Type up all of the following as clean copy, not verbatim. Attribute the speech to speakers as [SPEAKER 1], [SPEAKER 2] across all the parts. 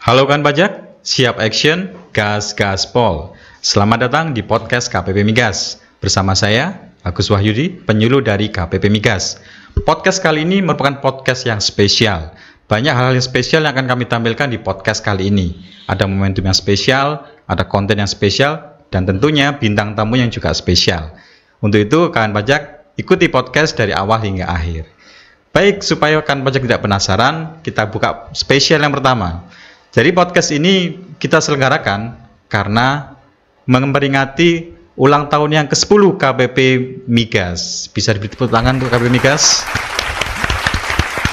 [SPEAKER 1] Halo kan pajak, siap action, gas gaspol. Selamat datang di podcast KPP Migas. Bersama saya, Agus Wahyudi, penyuluh dari KPP Migas. Podcast kali ini merupakan podcast yang spesial. Banyak hal yang spesial yang akan kami tampilkan di podcast kali ini. Ada momentum yang spesial, ada konten yang spesial, dan tentunya bintang tamu yang juga spesial. Untuk itu, kawan pajak, ikuti podcast dari awal hingga akhir. Baik, supaya kawan pajak tidak penasaran, kita buka spesial yang pertama. Jadi podcast ini kita selenggarakan karena memperingati ulang tahun yang ke-10 KPP Migas. Bisa diberi tepuk tangan untuk KPP Migas.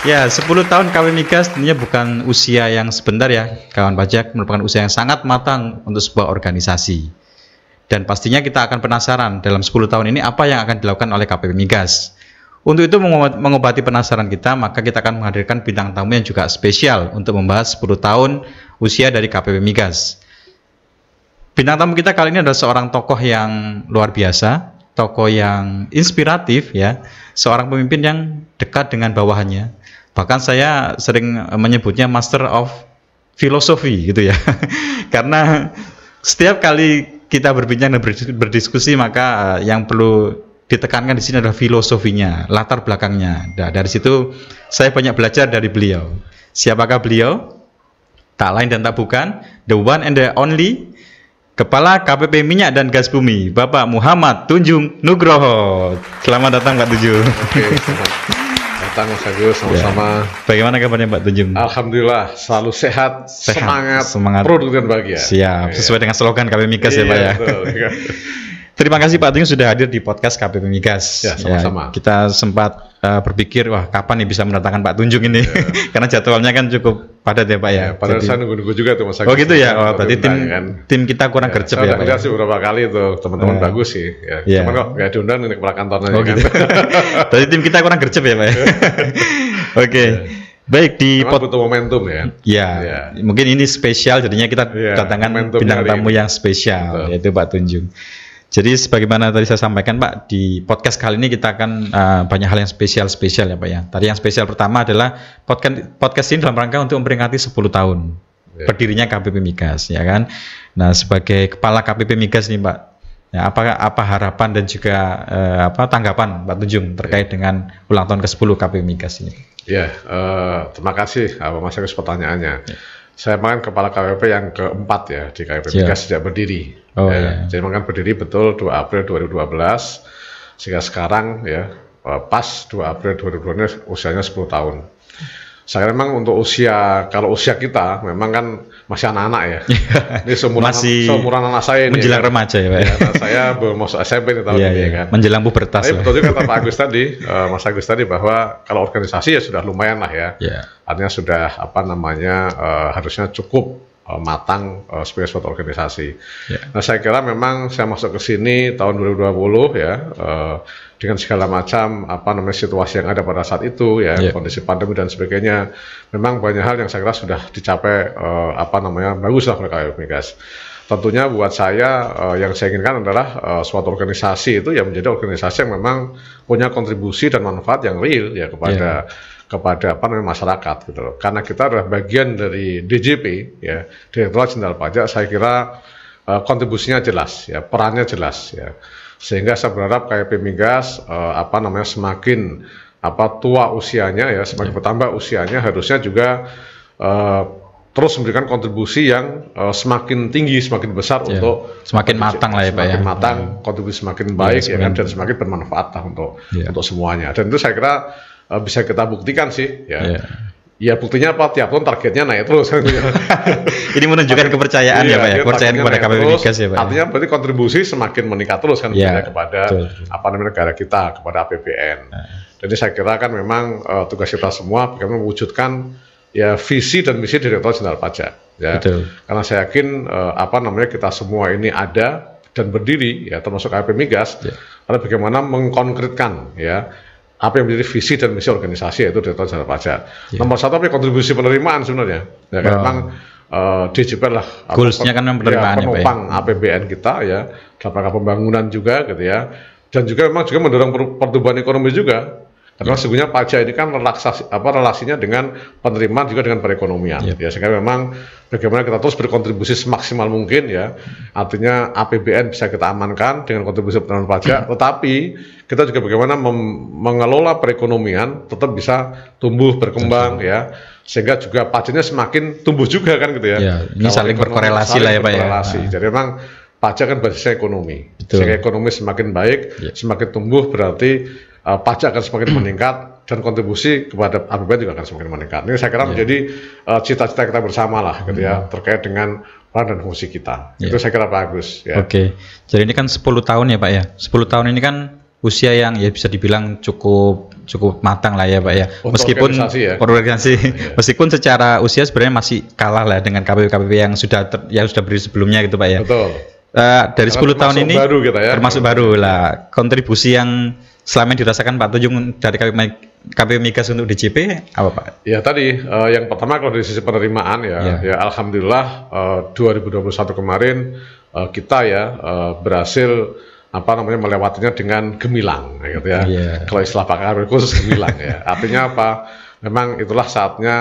[SPEAKER 1] Ya, 10 tahun KPP Migas tentunya bukan usia yang sebentar ya, kawan pajak, merupakan usia yang sangat matang untuk sebuah organisasi. Dan pastinya kita akan penasaran dalam 10 tahun ini apa yang akan dilakukan oleh KPP Migas. Untuk itu mengobati penasaran kita, maka kita akan menghadirkan bintang tamu yang juga spesial untuk membahas 10 tahun usia dari KPP Migas. Bintang tamu kita kali ini adalah seorang tokoh yang luar biasa, tokoh yang inspiratif ya, seorang pemimpin yang dekat dengan bawahannya. Bahkan saya sering menyebutnya Master of Philosophy gitu ya. Karena setiap kali kita berbincang dan berdiskusi, maka yang perlu ditekankan di sini adalah filosofinya, latar belakangnya. Nah, dari situ saya banyak belajar dari beliau. Siapakah beliau? Tak lain dan tak bukan, the one and the only, Kepala KPP Minyak dan Gas Bumi, Bapak Muhammad Tunjung Nugroho. Selamat datang Pak Tunjung.
[SPEAKER 2] Oke, selamat datang Mas Agus, sama-sama.
[SPEAKER 1] Ya. Bagaimana kabarnya Pak Tunjung?
[SPEAKER 2] Alhamdulillah, selalu sehat. Semangat, produktif dan bahagia.
[SPEAKER 1] Siap, sesuai dengan slogan KPP Migas ya Pak ya. Betul. Terima kasih Pak Tunjung sudah hadir di podcast KPP Migas.
[SPEAKER 2] Ya, sama-sama.
[SPEAKER 1] Ya, kita sempat berpikir, wah kapan nih bisa mendatangkan Pak Tunjung ini? Ya. Karena jadwalnya kan cukup padat ya Pak ya.
[SPEAKER 2] Padahal saya nunggu-nunggu juga tuh Mas Agus.
[SPEAKER 1] Oh gitu ya, oh, berarti tim kita kurang gercep ya Pak.
[SPEAKER 2] Saya sih beberapa kali tuh, teman-teman bagus sih. Ya. Cuman kok nggak diundang ini kepala kantornya.
[SPEAKER 1] Oh gitu. Berarti tim kita kurang gercep ya Pak ya. Oke. Baik, di
[SPEAKER 2] butuh momentum ya.
[SPEAKER 1] Ya. Mungkin ini spesial, jadinya kita datangkan bintang tamu yang spesial, yaitu Pak Tunjung. Jadi sebagaimana tadi saya sampaikan Pak, di podcast kali ini kita akan banyak hal yang spesial ya Pak ya. Tadi yang spesial pertama adalah podcast ini dalam rangka untuk memperingati 10 tahun berdirinya KPP Migas ya kan. Nah, sebagai kepala KPP Migas nih Pak, ya, apa harapan dan juga tanggapan Pak Tunjung terkait dengan ulang tahun ke-10 KPP Migas ini?
[SPEAKER 2] Ya, terima kasih Mas Agus pertanyaannya. Saya kan kepala KPP yang keempat ya di KPP Migas sejak berdiri. Jadi kan berdiri betul 2 April 2012, sehingga sekarang ya pas 2 April 2020 usianya 10 tahun. Saya memang untuk kalau usia kita memang kan masih anak-anak ya. Ini seumuran anak saya ini.
[SPEAKER 1] Menjelang
[SPEAKER 2] kan.
[SPEAKER 1] Remaja ya Pak. Ya,
[SPEAKER 2] saya belum masuk SMP nih tahun ini kan.
[SPEAKER 1] Menjelang pubertas.
[SPEAKER 2] Tapi betul juga kata Pak Agus tadi, Mas Agus tadi bahwa kalau organisasi ya sudah lumayan lah ya. Artinya sudah harusnya cukup matang sebagai suatu organisasi. Nah, saya kira memang saya masuk ke sini tahun 2020 ya, dengan segala macam situasi yang ada pada saat itu ya, kondisi pandemi dan sebagainya. Memang banyak hal yang saya kira sudah dicapai bagus lah oleh KPP Migas. Tentunya buat saya yang saya inginkan adalah suatu organisasi itu yang menjadi organisasi yang memang punya kontribusi dan manfaat yang real ya kepada masyarakat gitu loh. Karena kita adalah bagian dari DJP ya, Direktorat Jenderal Pajak, saya kira kontribusinya jelas ya, perannya jelas ya. Sehingga saya berharap KPP Migas semakin tua usianya ya, semakin bertambah usianya, harusnya juga terus memberikan kontribusi yang semakin tinggi, semakin besar untuk
[SPEAKER 1] semakin matang lah ya Pak ya.
[SPEAKER 2] Semakin matang, kontribusi semakin baik ya kan, dan semakin bermanfaat lah untuk semuanya. Dan itu saya kira bisa kita buktikan sih ya. Ya buktinya apa? Tiap tahun targetnya naik terus.
[SPEAKER 1] Ini menunjukkan kepercayaan ya Pak ya, kepercayaan kepada KPP Migas ya Pak.
[SPEAKER 2] Artinya berarti kontribusi semakin meningkat terus kan kepada negara kita, kepada APBN. Jadi saya kira kan memang tugas kita semua bagaimana mewujudkan ya visi dan misi Direktorat Jenderal Pajak ya. Karena saya yakin kita semua ini ada dan berdiri ya, termasuk KPP Migas, karena bagaimana mengkonkretkan ya apa yang menjadi visi dan misi organisasi, yaitu Direktorat Jenderal Pajak. Nomor satu kontribusi penerimaan sebenarnya. Ya, memang DJP lah
[SPEAKER 1] goalsnya kan penerimaan
[SPEAKER 2] penopang APBN kita ya, dalam rangka pembangunan juga gitu ya. Dan juga memang mendorong pertumbuhan ekonomi juga. Karena sesungguhnya pajak ini kan relasinya dengan penerimaan juga dengan perekonomian. Ya, sehingga memang bagaimana kita terus berkontribusi semaksimal mungkin ya. Artinya APBN bisa kita amankan dengan kontribusi penerimaan pajak, tetapi kita juga bagaimana mengelola perekonomian tetap bisa tumbuh berkembang ya. Sehingga juga pajaknya semakin tumbuh juga kan gitu ya.
[SPEAKER 1] Ini saling berkorelasi lah ya Pak ya.
[SPEAKER 2] Jadi memang pajak kan basisnya ekonomi. Sehingga ekonomi semakin baik, semakin tumbuh berarti pajak akan semakin meningkat dan kontribusi kepada APBN juga akan semakin meningkat. Ini saya kira menjadi cita-cita kita bersama lah gitu ya, terkait dengan peran dan fungsi kita. Itu saya kira bagus ya.
[SPEAKER 1] Oke. Jadi ini kan 10 tahun ya Pak ya. 10 tahun ini kan usia yang ya bisa dibilang cukup matang lah ya Pak ya. Meskipun organisasi meskipun secara usia sebenarnya masih kalah lah dengan KPP yang sudah berdiri sebelumnya gitu Pak ya.
[SPEAKER 2] Betul.
[SPEAKER 1] Dari 10 tahun ini
[SPEAKER 2] baru gitu ya.
[SPEAKER 1] Termasuk baru lah. Kontribusi yang selama yang dirasakan Pak Tunjung dari KPP Migas untuk DJP apa Pak?
[SPEAKER 2] Ya tadi yang pertama kalau dari sisi penerimaan ya alhamdulillah 2021 kemarin kita berhasil melewatinya dengan gemilang gitu ya. Kalau istilah Pak Karul khusus gemilang ya. Artinya apa? Memang itulah saatnya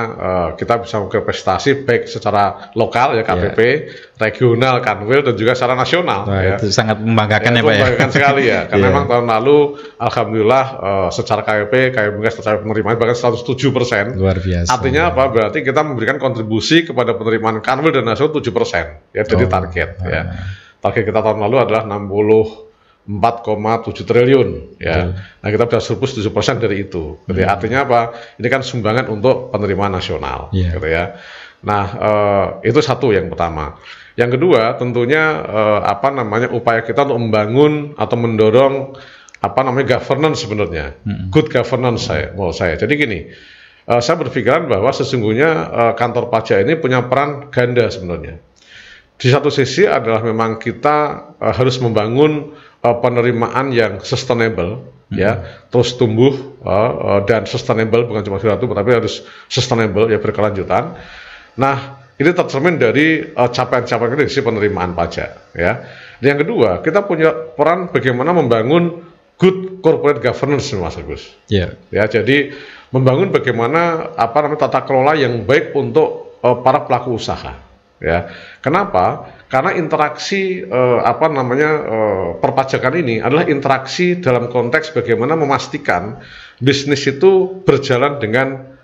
[SPEAKER 2] kita bisa mengukur prestasi baik secara lokal ya KPP, regional Kanwil dan juga secara nasional. Ya.
[SPEAKER 1] Itu sangat membanggakan ya Pak ya.
[SPEAKER 2] Membanggakan sekali ya. Karena memang tahun lalu alhamdulillah secara KPP Migas secara penerimaan bahkan 107%.
[SPEAKER 1] Luar biasa.
[SPEAKER 2] Artinya apa? Berarti kita memberikan kontribusi kepada penerimaan Kanwil dan nasional 7% ya jadi target ya. Target kita tahun lalu adalah 4,7 triliun ya. Nah kita bisa surplus 7% dari itu. Gitu ya. Artinya apa? Ini kan sumbangan untuk penerimaan nasional gitu ya. Nah itu satu yang pertama. Yang kedua tentunya upaya kita untuk membangun atau mendorong governance sebenarnya. Good governance menurut saya. Jadi gini, saya berpikiran bahwa sesungguhnya kantor pajak ini punya peran ganda sebenarnya. Di satu sisi adalah memang kita harus membangun penerimaan yang sustainable ya, terus tumbuh dan sustainable, bukan cuma satu tapi harus sustainable ya, berkelanjutan. Nah, ini tercermin dari capaian-capaian dari sisi penerimaan pajak ya. Yang kedua, kita punya peran bagaimana membangun good corporate governance Mas Agus. Ya, jadi membangun bagaimana tata kelola yang baik untuk para pelaku usaha. Ya, kenapa? Karena interaksi perpajakan ini adalah interaksi dalam konteks bagaimana memastikan bisnis itu berjalan dengan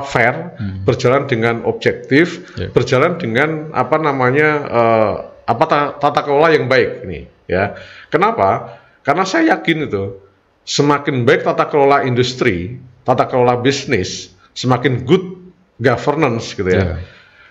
[SPEAKER 2] fair, berjalan dengan objektif, berjalan dengan tata kelola yang baik ini. Ya, kenapa? Karena saya yakin itu semakin baik tata kelola industri, tata kelola bisnis, semakin good governance gitu ya.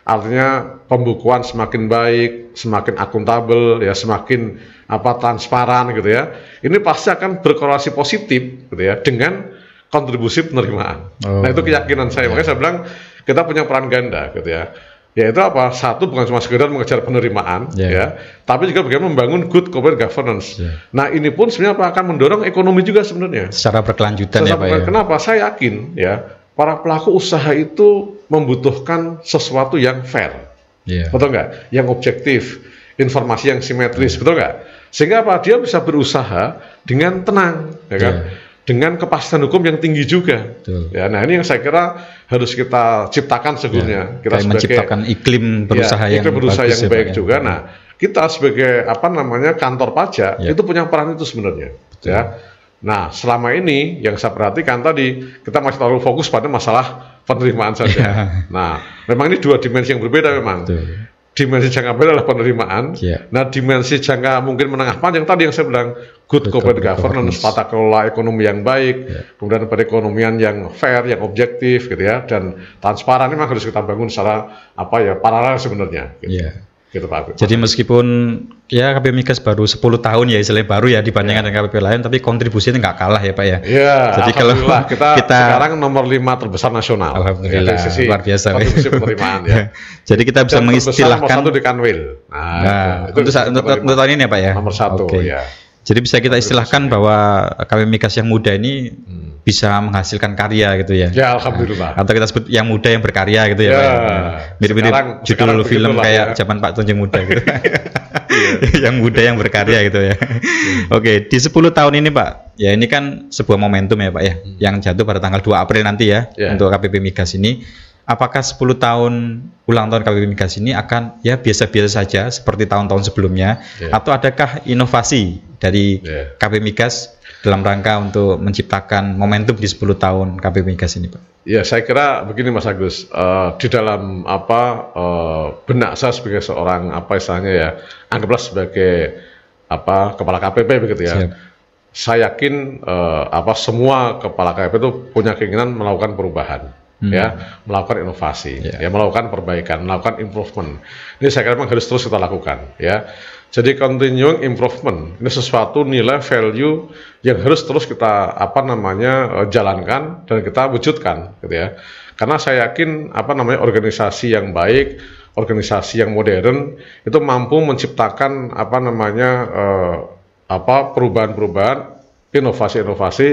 [SPEAKER 2] Artinya pembukuan semakin baik, semakin akuntabel, ya, semakin transparan gitu ya. Ini pasti akan berkorelasi positif gitu ya dengan kontribusi penerimaan. Nah itu keyakinan saya. Makanya saya bilang kita punya peran ganda gitu ya. Yaitu apa? Satu, bukan cuma sekedar mengejar penerimaan, ya, tapi juga bagaimana membangun good corporate governance. Nah ini pun sebenarnya akan mendorong ekonomi juga sebenarnya.
[SPEAKER 1] Secara berkelanjutan ya Pak ya.
[SPEAKER 2] Kenapa? Saya yakin ya, para pelaku usaha itu membutuhkan sesuatu yang fair, betul nggak? Yang objektif, informasi yang simetris, betul nggak? Sehingga apa? Dia bisa berusaha dengan tenang, ya kan? Dengan kepastian hukum yang tinggi juga. Ya, nah ini yang saya kira harus kita ciptakan sebelumnya. Kita sebagai
[SPEAKER 1] menciptakan iklim berusaha yang
[SPEAKER 2] baik juga. Nah, kita sebagai kantor pajak itu punya peran itu sebenarnya. Ya. Nah, selama ini yang saya perhatikan tadi kita masih terlalu fokus pada masalah penerimaan saja. Nah, memang ini dua dimensi yang berbeda memang. Dimensi jangka pendek adalah penerimaan. Nah, dimensi jangka mungkin menengah panjang tadi yang saya bilang good corporate governance, tata kelola ekonomi yang baik, kemudian perekonomian yang fair, yang objektif gitu ya, dan transparan ini memang harus kita bangun secara paralel sebenarnya. Gitu Pak.
[SPEAKER 1] Jadi meskipun ya KPP Migas baru 10 tahun ya, istilahnya baru ya dibandingkan dengan KPP lain, tapi kontribusinya nggak kalah ya Pak ya.
[SPEAKER 2] Jadi kalau kita sekarang nomor 5 terbesar nasional.
[SPEAKER 1] Alhamdulillah, luar biasa.
[SPEAKER 2] Kontribusi penerimaan ya.
[SPEAKER 1] Jadi kita bisa mengistilahkan
[SPEAKER 2] nomor 1 di Kanwil.
[SPEAKER 1] Nah, untuk tahun ini ya Pak ya.
[SPEAKER 2] Nomor 1 ya.
[SPEAKER 1] Jadi bisa kita istilahkan bahwa KPP Migas yang muda ini bisa menghasilkan karya gitu ya.
[SPEAKER 2] Ya alhamdulillah.
[SPEAKER 1] Atau kita sebut yang muda yang berkarya gitu ya. Mirip-mirip judul film kayak zaman Pak Tunjung muda gitu. Yang muda yang berkarya gitu ya. Oke, di 10 tahun ini Pak, Ya ini kan sebuah momentum ya Pak ya, yang jatuh pada tanggal 2 April nanti ya, untuk KPP Migas ini. Apakah 10 tahun ulang tahun KPP Migas ini akan ya biasa-biasa saja seperti tahun-tahun sebelumnya, atau adakah inovasi dari KPP Migas dalam rangka untuk menciptakan momentum di 10 tahun KPP Migas ini Pak?
[SPEAKER 2] Ya saya kira begini Mas Agus, di dalam benak saya sebagai seorang istilahnya ya, anggaplah sebagai kepala KPP begitu ya. Siap. Saya yakin semua kepala KPP itu punya keinginan melakukan perubahan, ya, melakukan inovasi, ya, melakukan perbaikan, melakukan improvement. Ini saya kira memang harus terus kita lakukan, ya. Jadi continuing improvement ini sesuatu nilai value yang harus terus kita jalankan dan kita wujudkan, gitu ya. Karena saya yakin organisasi yang baik, organisasi yang modern itu mampu menciptakan perubahan-perubahan, inovasi-inovasi,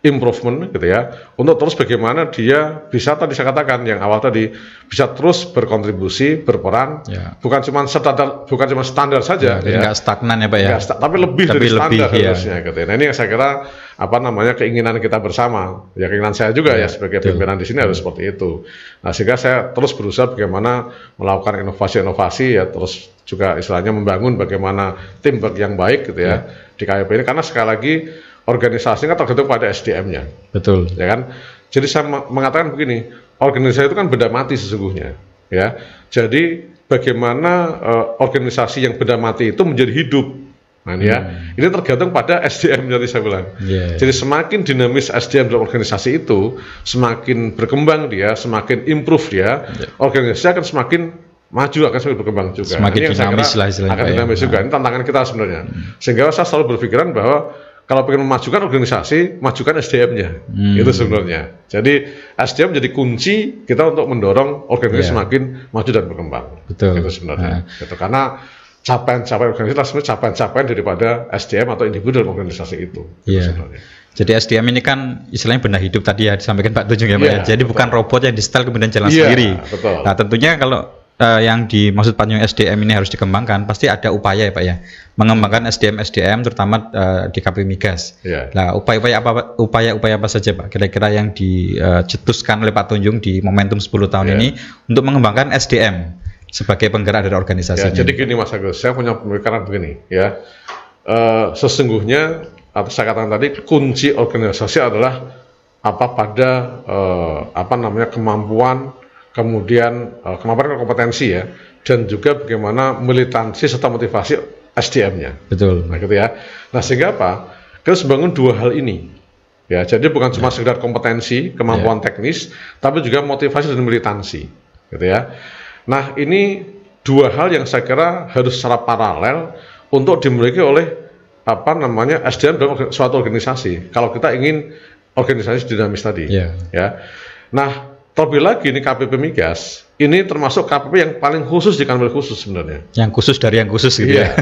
[SPEAKER 2] improvement gitu ya, untuk terus bagaimana dia bisa, tadi saya katakan yang awal tadi, bisa terus berkontribusi, berperan, bukan cuma standar saja,
[SPEAKER 1] nggak stagnan ya Pak ya,
[SPEAKER 2] tapi lebih dari standar harusnya gitu ya. Nah ini yang saya kira keinginan kita bersama, ya keinginan saya juga ya sebagai pimpinan di sini harus seperti itu. Nah sehingga saya terus berusaha bagaimana melakukan inovasi-inovasi ya, terus juga istilahnya membangun bagaimana teamwork yang baik gitu ya di KPP ini, karena sekali lagi organisasi kan tergantung pada SDM-nya.
[SPEAKER 1] Betul.
[SPEAKER 2] Ya kan? Jadi saya mengatakan begini, organisasi itu kan benda mati sesungguhnya, ya. Jadi bagaimana organisasi yang benda mati itu menjadi hidup. Nah, ini tergantung pada SDM tadi saya bilang. Jadi semakin dinamis SDM dalam organisasi itu, semakin berkembang dia, semakin improve dia, organisasi akan semakin maju, akan semakin berkembang juga.
[SPEAKER 1] Semakin dinamis lah istilahnya.
[SPEAKER 2] Akan dinamis juga. Ini tantangan kita sebenarnya. Sehingga saya selalu berpikiran bahwa kalau ingin memajukan organisasi, majukan SDM-nya. Itu sebenarnya. Jadi SDM menjadi kunci kita untuk mendorong organisasi semakin maju dan berkembang.
[SPEAKER 1] Betul.
[SPEAKER 2] Itu sebenarnya. Gitu. Karena capaian-capaian organisasi sebenarnya capaian-capaian daripada SDM atau individu dalam organisasi itu. Itu sebenarnya.
[SPEAKER 1] Jadi SDM ini kan istilahnya benda hidup tadi ya, disampaikan Pak Tunjung ya Pak ya. Jadi bukan robot yang di-setel kemudian jalan sendiri.
[SPEAKER 2] Betul.
[SPEAKER 1] Nah tentunya kalau yang dimaksud Pak Tunjung SDM ini harus dikembangkan, pasti ada upaya ya Pak ya, mengembangkan SDM terutama di KPP Migas. Nah upaya-upaya apa saja Pak kira-kira yang dicetuskan oleh Pak Tunjung di momentum 10 tahun ini untuk mengembangkan SDM sebagai penggerak dari organisasi.
[SPEAKER 2] Jadi gini Mas Agus, saya punya pemikiran begini ya, sesungguhnya atau saya katakan tadi kunci organisasi adalah kemampuan, kemudian kemampuan dan kompetensi ya, dan juga bagaimana militansi serta motivasi SDM-nya.
[SPEAKER 1] Betul.
[SPEAKER 2] Nah gitu ya. Nah sehingga apa? Kita harus bangun dua hal ini. Ya, jadi bukan cuma sekedar kompetensi, kemampuan teknis, tapi juga motivasi dan militansi. Gitu ya. Nah ini dua hal yang saya kira harus secara paralel untuk dimiliki oleh SDM dalam suatu organisasi. Kalau kita ingin organisasi dinamis tadi. Ya. Nah terlebih lagi ini KPP Migas, ini termasuk KPP yang paling khusus di kanwil khusus sebenarnya. Yang khusus dari yang khusus gitu ya.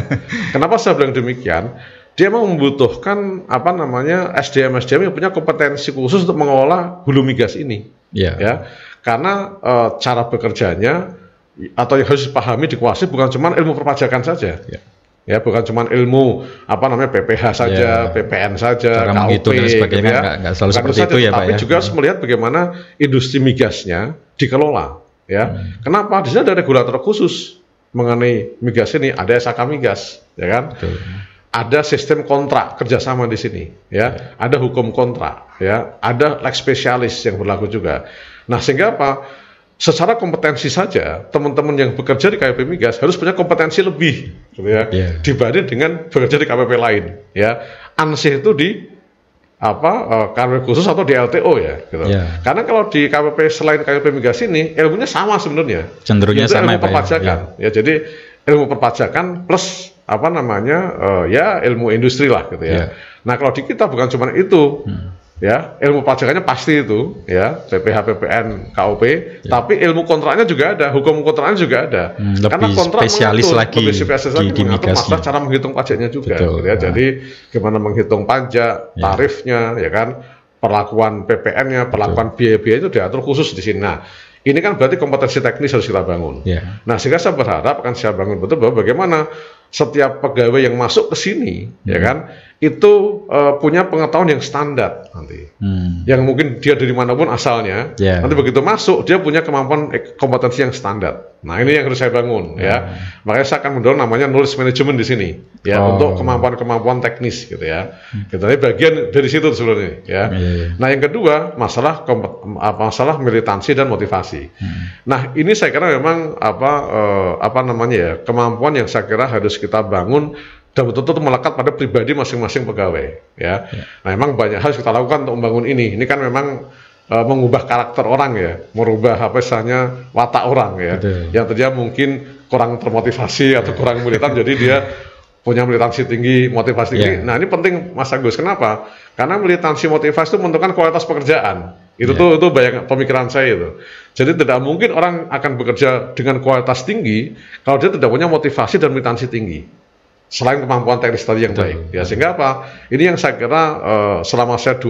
[SPEAKER 2] Kenapa saya bilang demikian? Dia memang membutuhkan SDM yang punya kompetensi khusus untuk mengelola hulu migas ini. Ya. Karena cara bekerjanya atau yang harus dipahami, dikuasai bukan cuma ilmu perpajakan saja. Ya, bukan cuma ilmu PPH saja, PPN saja, KUP,
[SPEAKER 1] dan sebagainya, nggak selalu seperti itu ya Pak.
[SPEAKER 2] Tapi juga harus melihat bagaimana industri migasnya dikelola. Ya, kenapa? Di sini ada regulator khusus mengenai migas ini, ada SAK Migas, ya kan? Betul. Ada sistem kontrak kerjasama di sini, ya. Ada hukum kontrak, ya. Ada lex spesialis yang berlaku juga. Nah, sehingga apa? Secara kompetensi saja, teman-teman yang bekerja di KPP Migas harus punya kompetensi lebih, gitu ya, dibanding dengan bekerja di KPP lain, ya. Ansih itu di kanwil khusus atau di LTO ya, gitu. Karena kalau di KPP selain KPP Migas ini, ilmunya sama sebenarnya.
[SPEAKER 1] Cenderungnya sama
[SPEAKER 2] ilmu perpajakan, ya. Jadi ilmu perpajakan plus ilmu industri lah, gitu ya. Nah kalau di kita bukan cuma itu. Ya, ilmu pajakannya pasti itu, ya, PPH, PPN, KUP, tapi ilmu kontraknya juga ada, hukum kontraknya juga ada. Karena kontrak
[SPEAKER 1] spesialis lagi
[SPEAKER 2] di masalah cara menghitung pajaknya juga. Gitu ya. Jadi gimana menghitung pajak, tarifnya, ya kan, perlakuan PPN-nya, perlakuan biaya-biaya itu diatur khusus di sini. Nah, ini kan berarti kompetensi teknis harus kita bangun. Nah, sehingga saya berharap akan saya bangun betul bahwa bagaimana setiap pegawai yang masuk ke sini, ya kan, itu punya pengetahuan yang standar nanti, yang mungkin dia dari manapun asalnya, nanti begitu masuk dia punya kemampuan kompetensi yang standar. Nah ini yang harus saya bangun ya, makanya saya akan mendorong namanya knowledge management di sini ya, untuk kemampuan teknis gitu ya. Ini bagian dari situ sebenarnya ya. Nah yang kedua masalah militansi dan motivasi. Nah ini saya kira memang kemampuan yang saya kira harus kita bangun dan betul-betul melekat pada pribadi masing-masing pegawai ya. Nah memang banyak hal kita lakukan untuk membangun ini. Ini kan memang mengubah karakter orang ya, merubah misalnya watak orang ya. Yang tadinya mungkin kurang termotivasi atau kurang militan, jadi dia punya militansi tinggi, motivasi tinggi. Nah ini penting Mas Agus. Kenapa? Karena militansi motivasi itu menentukan kualitas pekerjaan. Itu banyak pemikiran saya itu. Jadi tidak mungkin orang akan bekerja dengan kualitas tinggi kalau dia tidak punya motivasi dan militansi tinggi. Selain kemampuan teknis tadi yang baik, ya sehingga apa? Ini yang saya kira selama saya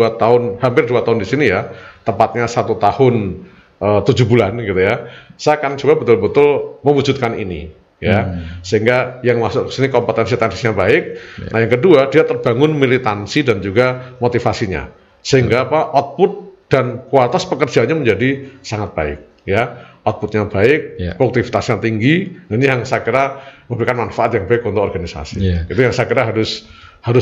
[SPEAKER 2] hampir 2 tahun di sini ya, tepatnya 1 tahun 7 bulan gitu ya, saya akan coba betul-betul mewujudkan ini, ya, sehingga yang masuk ke sini kompetensi teknisnya baik. Nah yang kedua dia terbangun militansi dan juga motivasinya, sehingga apa? Output dan kualitas pekerjaannya menjadi sangat baik, ya. Outputnya baik, produktivitasnya tinggi, ini yang saya kira memberikan manfaat yang baik untuk organisasi. Itu yang saya kira harus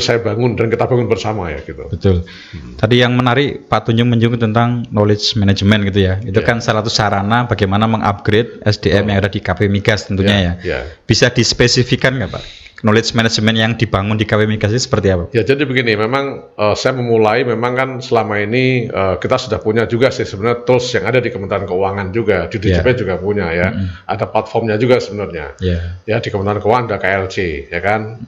[SPEAKER 2] saya bangun dan kita bangun bersama ya gitu.
[SPEAKER 1] Betul. Tadi yang menarik Pak Tunjung menyinggung tentang knowledge management gitu ya. Itu kan salah satu sarana bagaimana mengupgrade SDM yang ada di KP Migas tentunya ya. Bisa dispesifikan nggak Pak? Knowledge management yang dibangun di KP Migas itu seperti apa?
[SPEAKER 2] Ya jadi begini, memang saya memulai memang kan selama ini kita sudah punya juga sih sebenarnya tools yang ada di Kementerian Keuangan juga, di DJP juga punya ya, ada platformnya juga sebenarnya. Ya di Kementerian Keuangan ada KLC ya kan,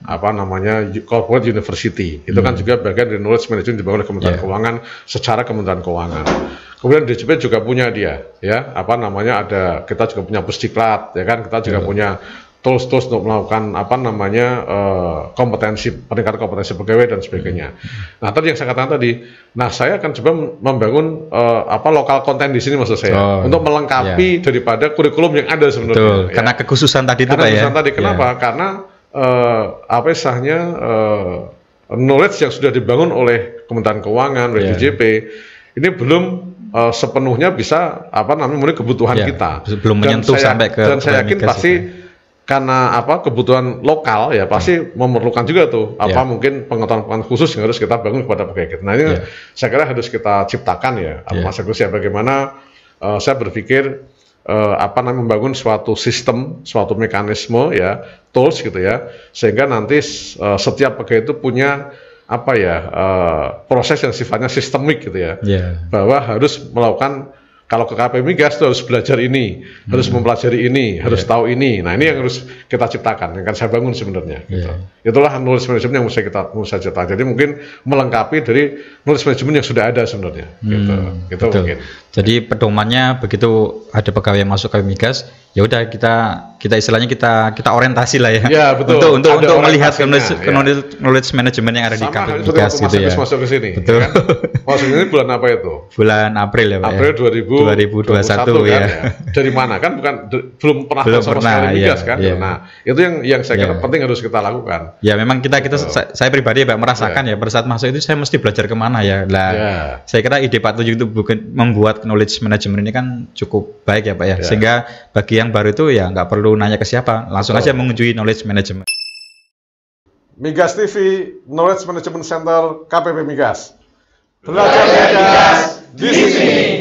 [SPEAKER 2] Corporate University, itu kan juga bagian dari knowledge management dibangun oleh Kementerian Keuangan secara Kementerian Keuangan. Kemudian DJP juga punya dia ya, kita juga punya Pusdiklat ya kan, kita juga punya tools untuk melakukan peningkatan kompetensi pegawai dan sebagainya. Nah tadi yang saya katakan tadi, nah saya akan coba membangun lokal konten di sini maksud saya, untuk melengkapi daripada kurikulum yang ada sebenarnya.
[SPEAKER 1] Karena kekhususan tadi itu Pak ya.
[SPEAKER 2] Kenapa? Karena knowledge yang sudah dibangun oleh Kementerian Keuangan, oleh DJP, ini belum sepenuhnya bisa memenuhi kebutuhan kita.
[SPEAKER 1] Belum menyentuh sampai ke.
[SPEAKER 2] Dan saya yakin pasti karena kebutuhan lokal ya pasti memerlukan juga tuh mungkin pengetahuan khusus yang harus kita bangun kepada pegawai kita. Nah ini saya kira harus kita ciptakan ya, Mas Agus ya, bagaimana saya berpikir membangun suatu sistem, suatu mekanisme ya, tools gitu ya, sehingga nanti setiap pegawai itu punya proses yang sifatnya sistemik gitu ya, bahwa harus melakukan. Kalau ke KP Migas itu harus belajar ini, harus mempelajari ini, harus tahu ini. Nah ini yang harus kita ciptakan, yang akan saya bangun sebenarnya. Gitu. Itulah knowledge management yang mau saya ciptakan. Jadi mungkin melengkapi dari knowledge management yang sudah ada sebenarnya. Gitu mungkin.
[SPEAKER 1] Jadi pedomannya begitu ada pegawai yang masuk KP Migas, ya udah kita istilahnya kita orientasi lah ya.
[SPEAKER 2] Ya betul.
[SPEAKER 1] Untuk melihat knowledge management yang ada di KP Migas gitu ya.
[SPEAKER 2] Masuk ke sini.
[SPEAKER 1] Betul.
[SPEAKER 2] Ya kan? Maksudnya ini bulan apa itu?
[SPEAKER 1] Bulan April ya Pak.
[SPEAKER 2] April 2021
[SPEAKER 1] kan,
[SPEAKER 2] ya. Dari mana kan belum pernah sama sekali Migas kan. Nah, itu yang saya kira penting harus kita lakukan.
[SPEAKER 1] Ya memang saya pribadi Pak merasakan ya pada saat masuk itu saya mesti belajar kemana ya. Saya kira ide Pak Tunjung itu bukan membuat knowledge management ini kan cukup baik ya Pak ya. Sehingga bagi yang baru itu ya nggak perlu nanya ke siapa, langsung aja mengunjungi knowledge management.
[SPEAKER 2] Migas TV Knowledge Management Center KPP Migas. Belajar Migas di sini.